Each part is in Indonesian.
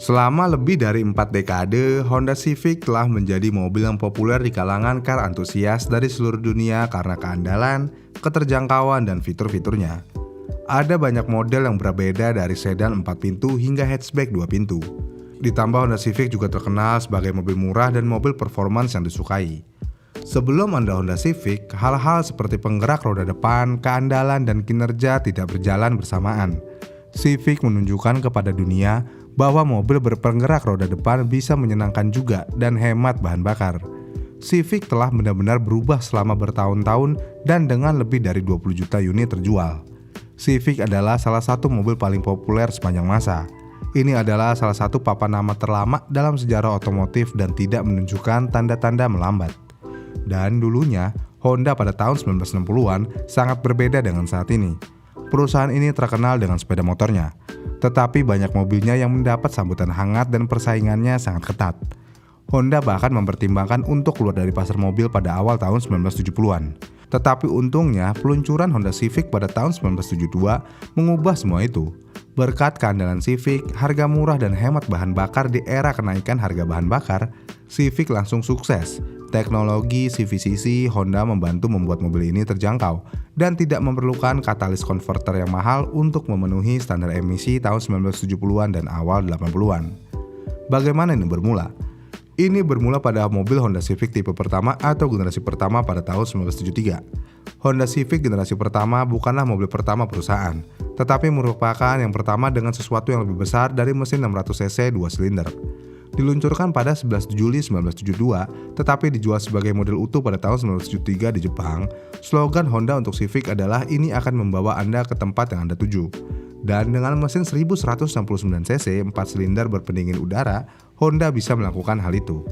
Selama lebih dari 4 dekade, Honda Civic telah menjadi mobil yang populer di kalangan car antusias dari seluruh dunia karena keandalan, keterjangkauan, dan fitur-fiturnya. Ada banyak model yang berbeda dari sedan 4 pintu hingga hatchback 2 pintu. Ditambah Honda Civic juga terkenal sebagai mobil murah dan mobil performance yang disukai. Sebelum Anda Honda Civic, hal-hal seperti penggerak roda depan, keandalan, dan kinerja tidak berjalan bersamaan. Civic menunjukkan kepada dunia bahwa mobil berpenggerak roda depan bisa menyenangkan juga dan hemat bahan bakar. Civic telah benar-benar berubah selama bertahun-tahun dan dengan lebih dari 20 juta unit terjual. Civic adalah salah satu mobil paling populer sepanjang masa. Ini adalah salah satu papan nama terlama dalam sejarah otomotif dan tidak menunjukkan tanda-tanda melambat. Dan dulunya, Honda pada tahun 1960-an sangat berbeda dengan saat ini. Perusahaan ini terkenal dengan sepeda motornya, tetapi banyak mobilnya yang mendapat sambutan hangat dan persaingannya sangat ketat. Honda bahkan mempertimbangkan untuk keluar dari pasar mobil pada awal tahun 1970-an. Tetapi untungnya, peluncuran Honda Civic pada tahun 1972 mengubah semua itu. Berkat keandalan Civic, harga murah dan hemat bahan bakar di era kenaikan harga bahan bakar, Civic langsung sukses. Teknologi CVCC Honda membantu membuat mobil ini terjangkau dan tidak memerlukan katalis converter yang mahal untuk memenuhi standar emisi tahun 1970-an dan awal 80-an. Bagaimana ini bermula? Ini bermula pada mobil Honda Civic tipe pertama atau generasi pertama pada tahun 1973. Honda Civic generasi pertama bukanlah mobil pertama perusahaan, tetapi merupakan yang pertama dengan sesuatu yang lebih besar dari mesin 600cc 2 silinder. Diluncurkan pada 11 Juli 1972, tetapi dijual sebagai model utuh pada tahun 1973 di Jepang. Slogan Honda untuk Civic adalah ini akan membawa Anda ke tempat yang Anda tuju. Dan dengan mesin 1169cc 4 silinder berpendingin udara, Honda bisa melakukan hal itu.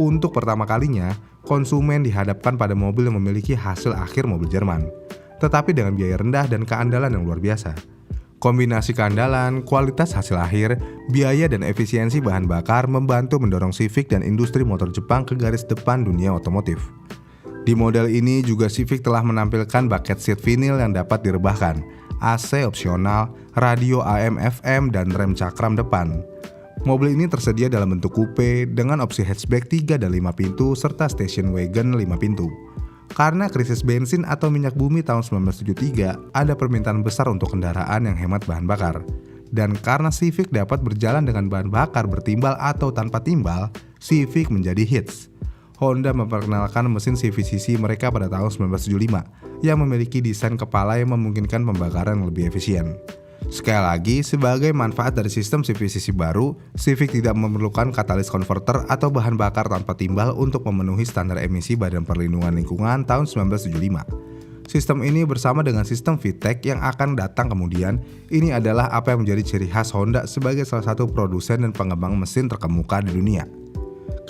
Untuk pertama kalinya, konsumen dihadapkan pada mobil yang memiliki hasil akhir mobil Jerman, tetapi dengan biaya rendah dan keandalan yang luar biasa. Kombinasi keandalan, kualitas hasil akhir, biaya dan efisiensi bahan bakar membantu mendorong Civic dan industri motor Jepang ke garis depan dunia otomotif. Di model ini juga Civic telah menampilkan bucket seat vinil yang dapat direbahkan, AC opsional, radio AM/FM, dan rem cakram depan. Mobil ini tersedia dalam bentuk coupe dengan opsi hatchback 3 dan 5 pintu serta station wagon 5 pintu. Karena krisis bensin atau minyak bumi tahun 1973, ada permintaan besar untuk kendaraan yang hemat bahan bakar. Dan karena Civic dapat berjalan dengan bahan bakar bertimbal atau tanpa timbal, Civic menjadi hits. Honda memperkenalkan mesin CVCC mereka pada tahun 1975 yang memiliki desain kepala yang memungkinkan pembakaran yang lebih efisien. Sekali lagi, sebagai manfaat dari sistem CVCC baru, Civic tidak memerlukan katalis converter atau bahan bakar tanpa timbal untuk memenuhi standar emisi Badan Perlindungan Lingkungan tahun 1975. Sistem ini bersama dengan sistem VTEC yang akan datang kemudian, ini adalah apa yang menjadi ciri khas Honda sebagai salah satu produsen dan pengembang mesin terkemuka di dunia.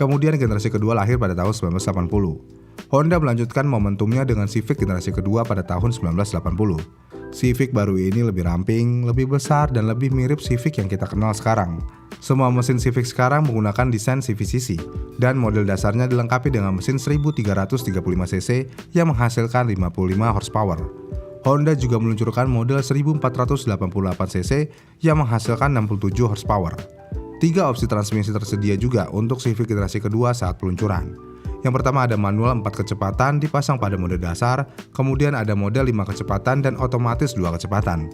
Kemudian generasi kedua lahir pada tahun 1980. Honda melanjutkan momentumnya dengan Civic generasi kedua pada tahun 1980. Civic baru ini lebih ramping, lebih besar, dan lebih mirip Civic yang kita kenal sekarang. Semua mesin Civic sekarang menggunakan desain CVCC, dan model dasarnya dilengkapi dengan mesin 1335cc yang menghasilkan 55 horsepower. Honda juga meluncurkan model 1488cc yang menghasilkan 67 horsepower. 3 opsi transmisi tersedia juga untuk Civic generasi kedua saat peluncuran. Yang pertama ada manual 4 kecepatan dipasang pada mode dasar, kemudian ada model 5 kecepatan dan otomatis 2 kecepatan.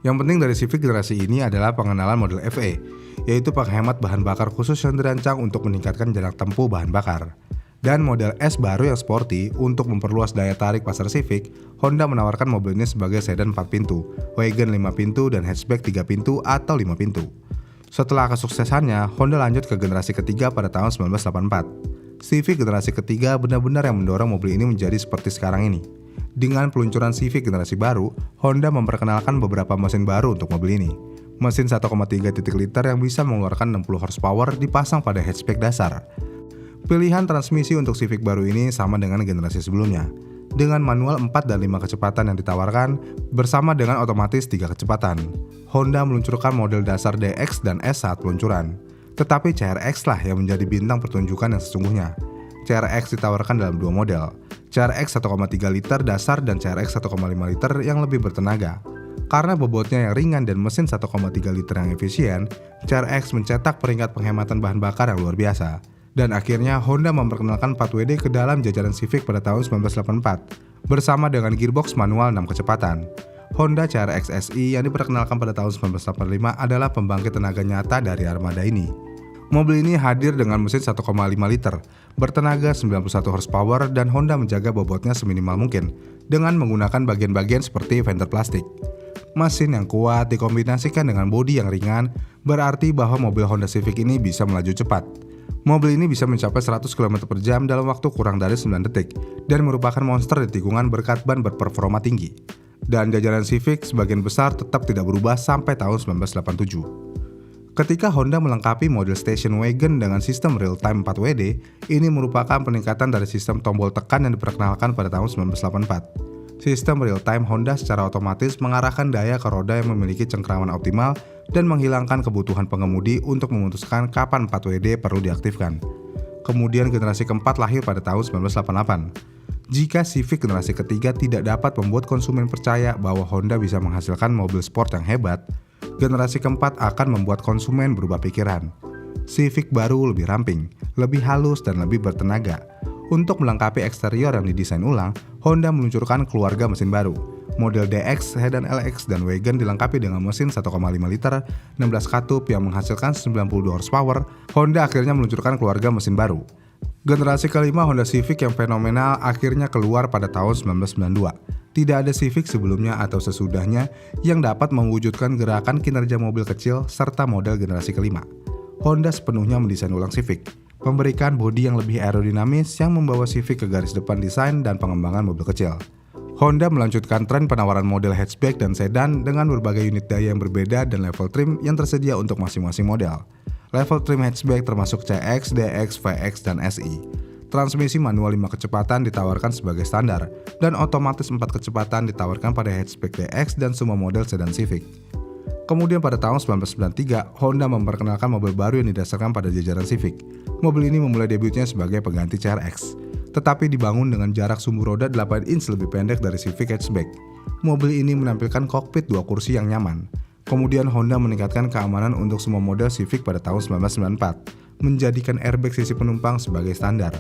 Yang penting dari Civic generasi ini adalah pengenalan model FE, yaitu penghemat bahan bakar khusus yang dirancang untuk meningkatkan jarak tempuh bahan bakar. Dan model S baru yang sporty untuk memperluas daya tarik pasar Civic, Honda menawarkan mobil ini sebagai sedan 4 pintu, wagon 5 pintu, dan hatchback 3 pintu atau 5 pintu. Setelah kesuksesannya, Honda lanjut ke generasi ketiga pada tahun 1984. Civic generasi ketiga benar-benar yang mendorong mobil ini menjadi seperti sekarang ini. Dengan peluncuran Civic generasi baru, Honda memperkenalkan beberapa mesin baru untuk mobil ini. Mesin 1,3 liter yang bisa mengeluarkan 60 horsepower dipasang pada hatchback dasar. Pilihan transmisi untuk Civic baru ini sama dengan generasi sebelumnya, dengan manual 4 dan 5 kecepatan yang ditawarkan, bersama dengan otomatis 3 kecepatan. Honda meluncurkan model dasar DX dan S saat peluncuran. Tetapi CRX lah yang menjadi bintang pertunjukan yang sesungguhnya. CRX ditawarkan dalam 2 model, CRX 1,3 liter dasar dan CRX 1,5 liter yang lebih bertenaga. Karena bobotnya yang ringan dan mesin 1,3 liter yang efisien, CRX mencetak peringkat penghematan bahan bakar yang luar biasa. Dan akhirnya Honda memperkenalkan 4WD ke dalam jajaran Civic pada tahun 1984, bersama dengan gearbox manual 6 kecepatan. Honda CRX SI yang diperkenalkan pada tahun 1985 adalah pembangkit tenaga nyata dari armada ini. Mobil ini hadir dengan mesin 1,5 liter, bertenaga 91 horsepower dan Honda menjaga bobotnya seminimal mungkin dengan menggunakan bagian-bagian seperti fender plastik. Mesin yang kuat dikombinasikan dengan bodi yang ringan, berarti bahwa mobil Honda Civic ini bisa melaju cepat. Mobil ini bisa mencapai 100 km per jam dalam waktu kurang dari 9 detik dan merupakan monster di tikungan berkat ban berperforma tinggi. Dan jajaran Civic sebagian besar tetap tidak berubah sampai tahun 1987. Ketika Honda melengkapi model station wagon dengan sistem real-time 4WD, ini merupakan peningkatan dari sistem tombol tekan yang diperkenalkan pada tahun 1984. Sistem real-time Honda secara otomatis mengarahkan daya ke roda yang memiliki cengkraman optimal dan menghilangkan kebutuhan pengemudi untuk memutuskan kapan 4WD perlu diaktifkan. Kemudian generasi keempat lahir pada tahun 1988. Jika Civic generasi ketiga tidak dapat membuat konsumen percaya bahwa Honda bisa menghasilkan mobil sport yang hebat, generasi keempat akan membuat konsumen berubah pikiran. Civic baru lebih ramping, lebih halus dan lebih bertenaga. Untuk melengkapi eksterior yang didesain ulang, Honda meluncurkan keluarga mesin baru. Model DX, sedan LX, dan wagon dilengkapi dengan mesin 1,5 liter, 16 katup yang menghasilkan 92 horsepower. Honda akhirnya meluncurkan keluarga mesin baru. Generasi kelima Honda Civic yang fenomenal akhirnya keluar pada tahun 1992. Tidak ada Civic sebelumnya atau sesudahnya yang dapat mewujudkan gerakan kinerja mobil kecil serta model generasi kelima. Honda sepenuhnya mendesain ulang Civic, memberikan bodi yang lebih aerodinamis yang membawa Civic ke garis depan desain dan pengembangan mobil kecil. Honda melanjutkan tren penawaran model hatchback dan sedan dengan berbagai unit daya yang berbeda dan level trim yang tersedia untuk masing-masing model. Level trim hatchback termasuk CX, DX, VX, dan SI. Transmisi manual 5 kecepatan ditawarkan sebagai standar, dan otomatis 4 kecepatan ditawarkan pada hatchback DX dan semua model sedan Civic. Kemudian pada tahun 1993, Honda memperkenalkan mobil baru yang didasarkan pada jajaran Civic. Mobil ini memulai debutnya sebagai pengganti CRX, tetapi dibangun dengan jarak sumbu roda 8 inch lebih pendek dari Civic hatchback. Mobil ini menampilkan kokpit 2 kursi yang nyaman. Kemudian Honda meningkatkan keamanan untuk semua model Civic pada tahun 1994, menjadikan airbag sisi penumpang sebagai standar.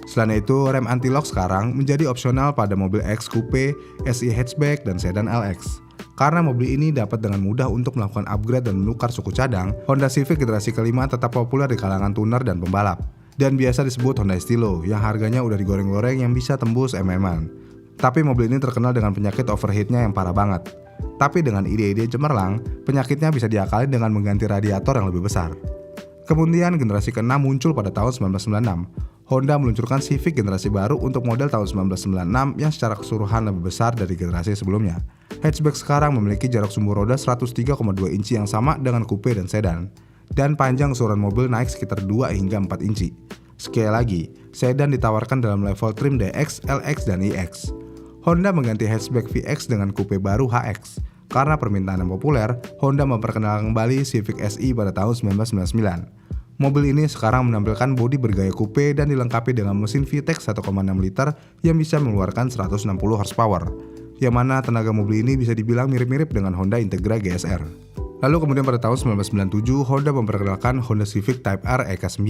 Selain itu, rem anti-lock sekarang menjadi opsional pada mobil X Coupe, SI hatchback, dan sedan LX. Karena mobil ini dapat dengan mudah untuk melakukan upgrade dan menukar suku cadang, Honda Civic generasi kelima tetap populer di kalangan tuner dan pembalap. Dan biasa disebut Honda Estilo, yang harganya udah digoreng-goreng yang bisa tembus MM-an. Tapi mobil ini terkenal dengan penyakit overheatnya yang parah banget. Tapi dengan ide-ide cemerlang, penyakitnya bisa diakali dengan mengganti radiator yang lebih besar. Kemudian generasi ke-6 muncul pada tahun 1996. Honda meluncurkan Civic generasi baru untuk model tahun 1996 yang secara keseluruhan lebih besar dari generasi sebelumnya. Hatchback sekarang memiliki jarak sumbu roda 103,2 inci yang sama dengan coupe dan sedan. Dan panjang keseluruhan mobil naik sekitar 2 hingga 4 inci. Sekali lagi, sedan ditawarkan dalam level trim DX, LX, dan iX. Honda mengganti hatchback VX dengan coupe baru HX. Karena permintaan yang populer, Honda memperkenalkan kembali Civic SI pada tahun 1999. Mobil ini sekarang menampilkan bodi bergaya coupe dan dilengkapi dengan mesin VTEC 1,6 liter yang bisa mengeluarkan 160 horsepower. Yang mana tenaga mobil ini bisa dibilang mirip-mirip dengan Honda Integra GSR. Lalu kemudian pada tahun 1997, Honda memperkenalkan Honda Civic Type R EK9.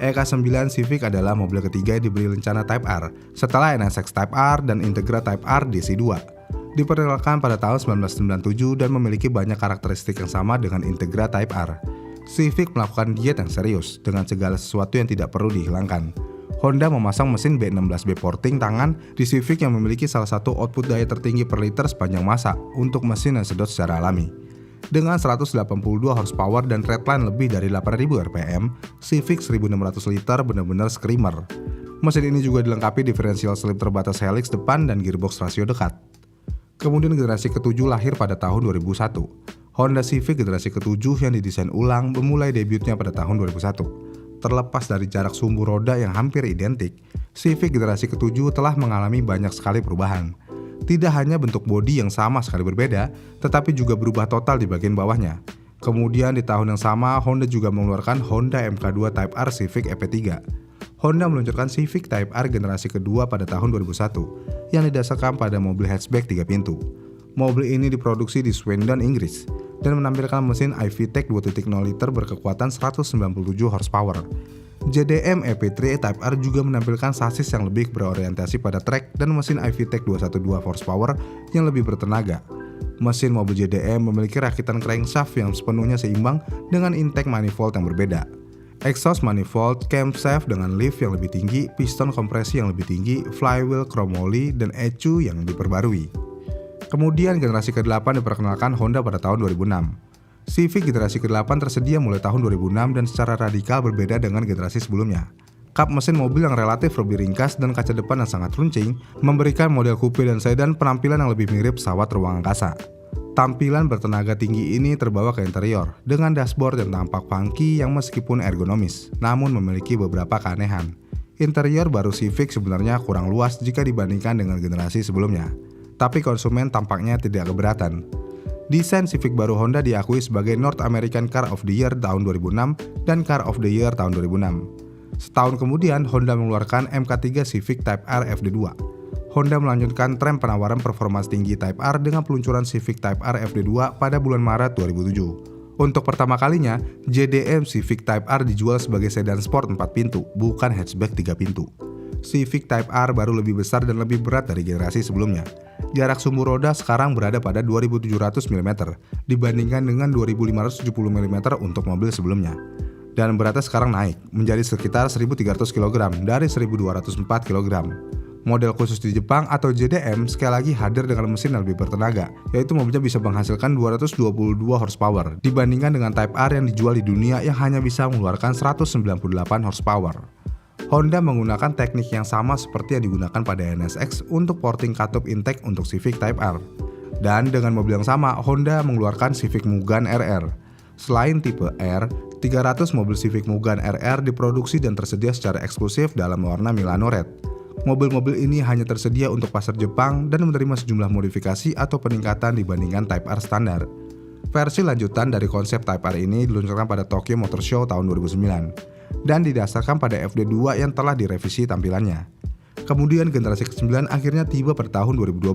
EK9 Civic adalah mobil ketiga yang diberi lencana Type R, setelah NSX Type R dan Integra Type R DC2. Diperkenalkan pada tahun 1997 dan memiliki banyak karakteristik yang sama dengan Integra Type R. Civic melakukan diet yang serius dengan segala sesuatu yang tidak perlu dihilangkan. Honda memasang mesin B16B Porting tangan di Civic yang memiliki salah satu output daya tertinggi per liter sepanjang masa untuk mesin yang sedot secara alami. Dengan 182 horsepower dan redline lebih dari 8000 rpm, Civic 1600 liter benar-benar screamer. Mesin ini juga dilengkapi diferensial selip terbatas helix depan dan gearbox rasio dekat. Kemudian generasi ke-7 lahir pada tahun 2001. Honda Civic generasi ke-7 yang didesain ulang memulai debutnya pada tahun 2001. Terlepas dari jarak sumbu roda yang hampir identik, Civic generasi ke-7 telah mengalami banyak sekali perubahan. Tidak hanya bentuk bodi yang sama sekali berbeda, tetapi juga berubah total di bagian bawahnya. Kemudian di tahun yang sama, Honda juga mengeluarkan Honda MK2 Type R Civic EP3. Honda meluncurkan Civic Type R generasi kedua pada tahun 2001, yang didasarkan pada mobil hatchback 3 pintu. Mobil ini diproduksi di Swindon, Inggris, dan menampilkan mesin iVTEC 2.0 liter berkekuatan 197 horsepower. JDM EP3 Type R juga menampilkan sasis yang lebih berorientasi pada trek dan mesin iVTEC 212 horsepower yang lebih bertenaga. Mesin mobil JDM memiliki rakitan crankshaft yang sepenuhnya seimbang dengan intake manifold yang berbeda. Exhaust manifold, camshaft dengan lift yang lebih tinggi, piston kompresi yang lebih tinggi, flywheel chromoly, dan ECU yang diperbarui. Kemudian generasi ke-8 diperkenalkan Honda pada tahun 2006. Civic generasi ke-8 tersedia mulai tahun 2006 dan secara radikal berbeda dengan generasi sebelumnya. Kap mesin mobil yang relatif lebih ringkas dan kaca depan yang sangat runcing memberikan model coupe dan sedan penampilan yang lebih mirip pesawat ruang angkasa. Tampilan bertenaga tinggi ini terbawa ke interior dengan dashboard yang tampak funky yang meskipun ergonomis, namun memiliki beberapa keanehan. Interior baru Civic sebenarnya kurang luas jika dibandingkan dengan generasi sebelumnya, tapi konsumen tampaknya tidak keberatan. Desain Civic baru Honda diakui sebagai North American Car of the Year tahun 2006 dan Car of the Year tahun 2006. Setahun kemudian, Honda mengeluarkan MK3 Civic Type R FD2. Honda melanjutkan tren penawaran performa tinggi Type R dengan peluncuran Civic Type R FD2 pada bulan Maret 2007. Untuk pertama kalinya, JDM Civic Type R dijual sebagai sedan sport 4 pintu, bukan hatchback 3 pintu. Civic Type R baru lebih besar dan lebih berat dari generasi sebelumnya. Jarak sumbu roda sekarang berada pada 2700 mm dibandingkan dengan 2570 mm untuk mobil sebelumnya. Dan beratnya sekarang naik menjadi sekitar 1300 kg dari 1204 kg. Model khusus di Jepang atau JDM sekali lagi hadir dengan mesin yang lebih bertenaga, yaitu mobilnya bisa menghasilkan 222 horsepower dibandingkan dengan Type R yang dijual di dunia yang hanya bisa mengeluarkan 198 horsepower. Honda menggunakan teknik yang sama seperti yang digunakan pada NSX untuk porting katup intake untuk Civic Type R. Dan dengan mobil yang sama, Honda mengeluarkan Civic Mugan RR. Selain tipe R, 300 mobil Civic Mugan RR diproduksi dan tersedia secara eksklusif dalam warna Milano Red. Mobil-mobil ini hanya tersedia untuk pasar Jepang dan menerima sejumlah modifikasi atau peningkatan dibandingkan Type R standar. Versi lanjutan dari konsep Type R ini diluncurkan pada Tokyo Motor Show tahun 2009. Dan didasarkan pada FD2 yang telah direvisi tampilannya. Kemudian generasi ke-9 akhirnya tiba pada tahun 2012.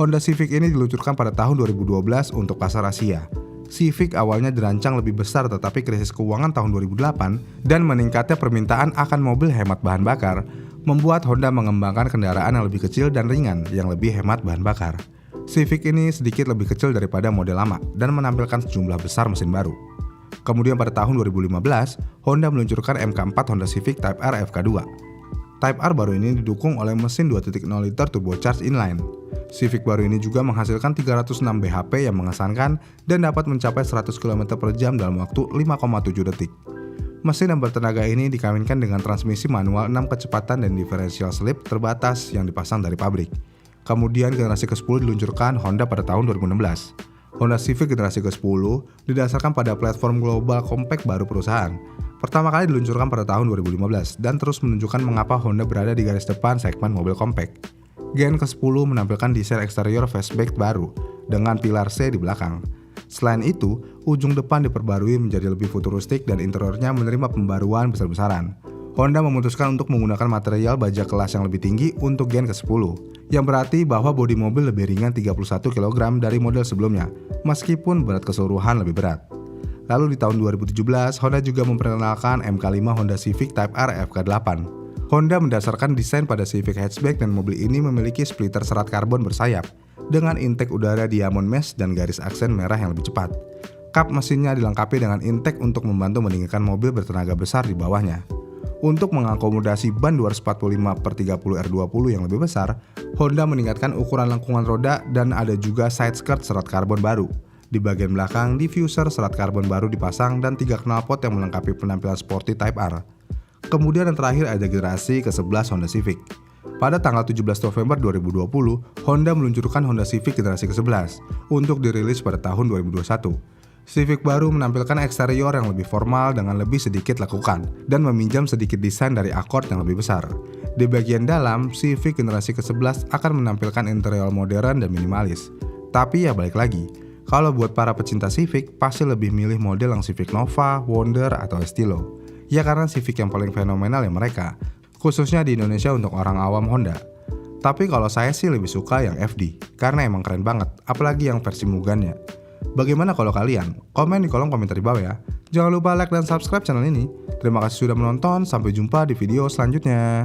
Honda Civic ini diluncurkan pada tahun 2012 untuk pasar Asia. Civic awalnya dirancang lebih besar tetapi krisis keuangan tahun 2008 dan meningkatnya permintaan akan mobil hemat bahan bakar membuat Honda mengembangkan kendaraan yang lebih kecil dan ringan yang lebih hemat bahan bakar. Civic ini sedikit lebih kecil daripada model lama dan menampilkan sejumlah besar mesin baru. Kemudian pada tahun 2015, Honda meluncurkan MK4 Honda Civic Type R FK2. Type R baru ini didukung oleh mesin 2.0 liter turbocharged inline. Civic baru ini juga menghasilkan 306 bhp yang mengesankan dan dapat mencapai 100 km per jam dalam waktu 5,7 detik. Mesin yang bertenaga ini dikawinkan dengan transmisi manual 6 kecepatan dan diferensial slip terbatas yang dipasang dari pabrik. Kemudian generasi ke-10 diluncurkan Honda pada tahun 2016. Honda Civic generasi ke-10 didasarkan pada platform global compact baru perusahaan. Pertama kali diluncurkan pada tahun 2015 dan terus menunjukkan mengapa Honda berada di garis depan segmen mobil compact. Gen ke-10 menampilkan desain eksterior fastback baru dengan pilar C di belakang. Selain itu, ujung depan diperbarui menjadi lebih futuristik dan interiornya menerima pembaruan besar-besaran. Honda memutuskan untuk menggunakan material baja kelas yang lebih tinggi untuk Gen ke-10, yang berarti bahwa bodi mobil lebih ringan 31 kg dari model sebelumnya, meskipun berat keseluruhan lebih berat. Lalu di tahun 2017, Honda juga memperkenalkan MK5 Honda Civic Type R FK8. Honda mendasarkan desain pada Civic hatchback dan mobil ini memiliki splitter serat karbon bersayap, dengan intake udara diamond mesh dan garis aksen merah yang lebih cepat. Kap mesinnya dilengkapi dengan intake untuk membantu meninggikan mobil bertenaga besar di bawahnya. Untuk mengakomodasi ban 245/30 R20 yang lebih besar, Honda meningkatkan ukuran lengkungan roda dan ada juga side skirt serat karbon baru. Di bagian belakang, diffuser serat karbon baru dipasang dan 3 knalpot yang melengkapi penampilan sporty Type R. Kemudian yang terakhir ada generasi ke-11 Honda Civic. Pada tanggal 17 November 2020, Honda meluncurkan Honda Civic generasi ke-11 untuk dirilis pada tahun 2021. Civic baru menampilkan eksterior yang lebih formal dengan lebih sedikit lekukan dan meminjam sedikit desain dari Accord yang lebih besar. Di bagian dalam, Civic generasi ke-11 akan menampilkan interior modern dan minimalis. Tapi ya balik lagi, kalau buat para pecinta Civic pasti lebih milih model yang Civic Nova, Wonder, atau Estilo. Ya karena Civic yang paling fenomenal ya mereka, khususnya di Indonesia untuk orang awam Honda. Tapi kalau saya sih lebih suka yang FD, karena emang keren banget, apalagi yang versi Mugannya. Bagaimana kalau kalian? Komen di kolom komentar di bawah ya. Jangan lupa like dan subscribe channel ini. Terima kasih sudah menonton, sampai jumpa di video selanjutnya.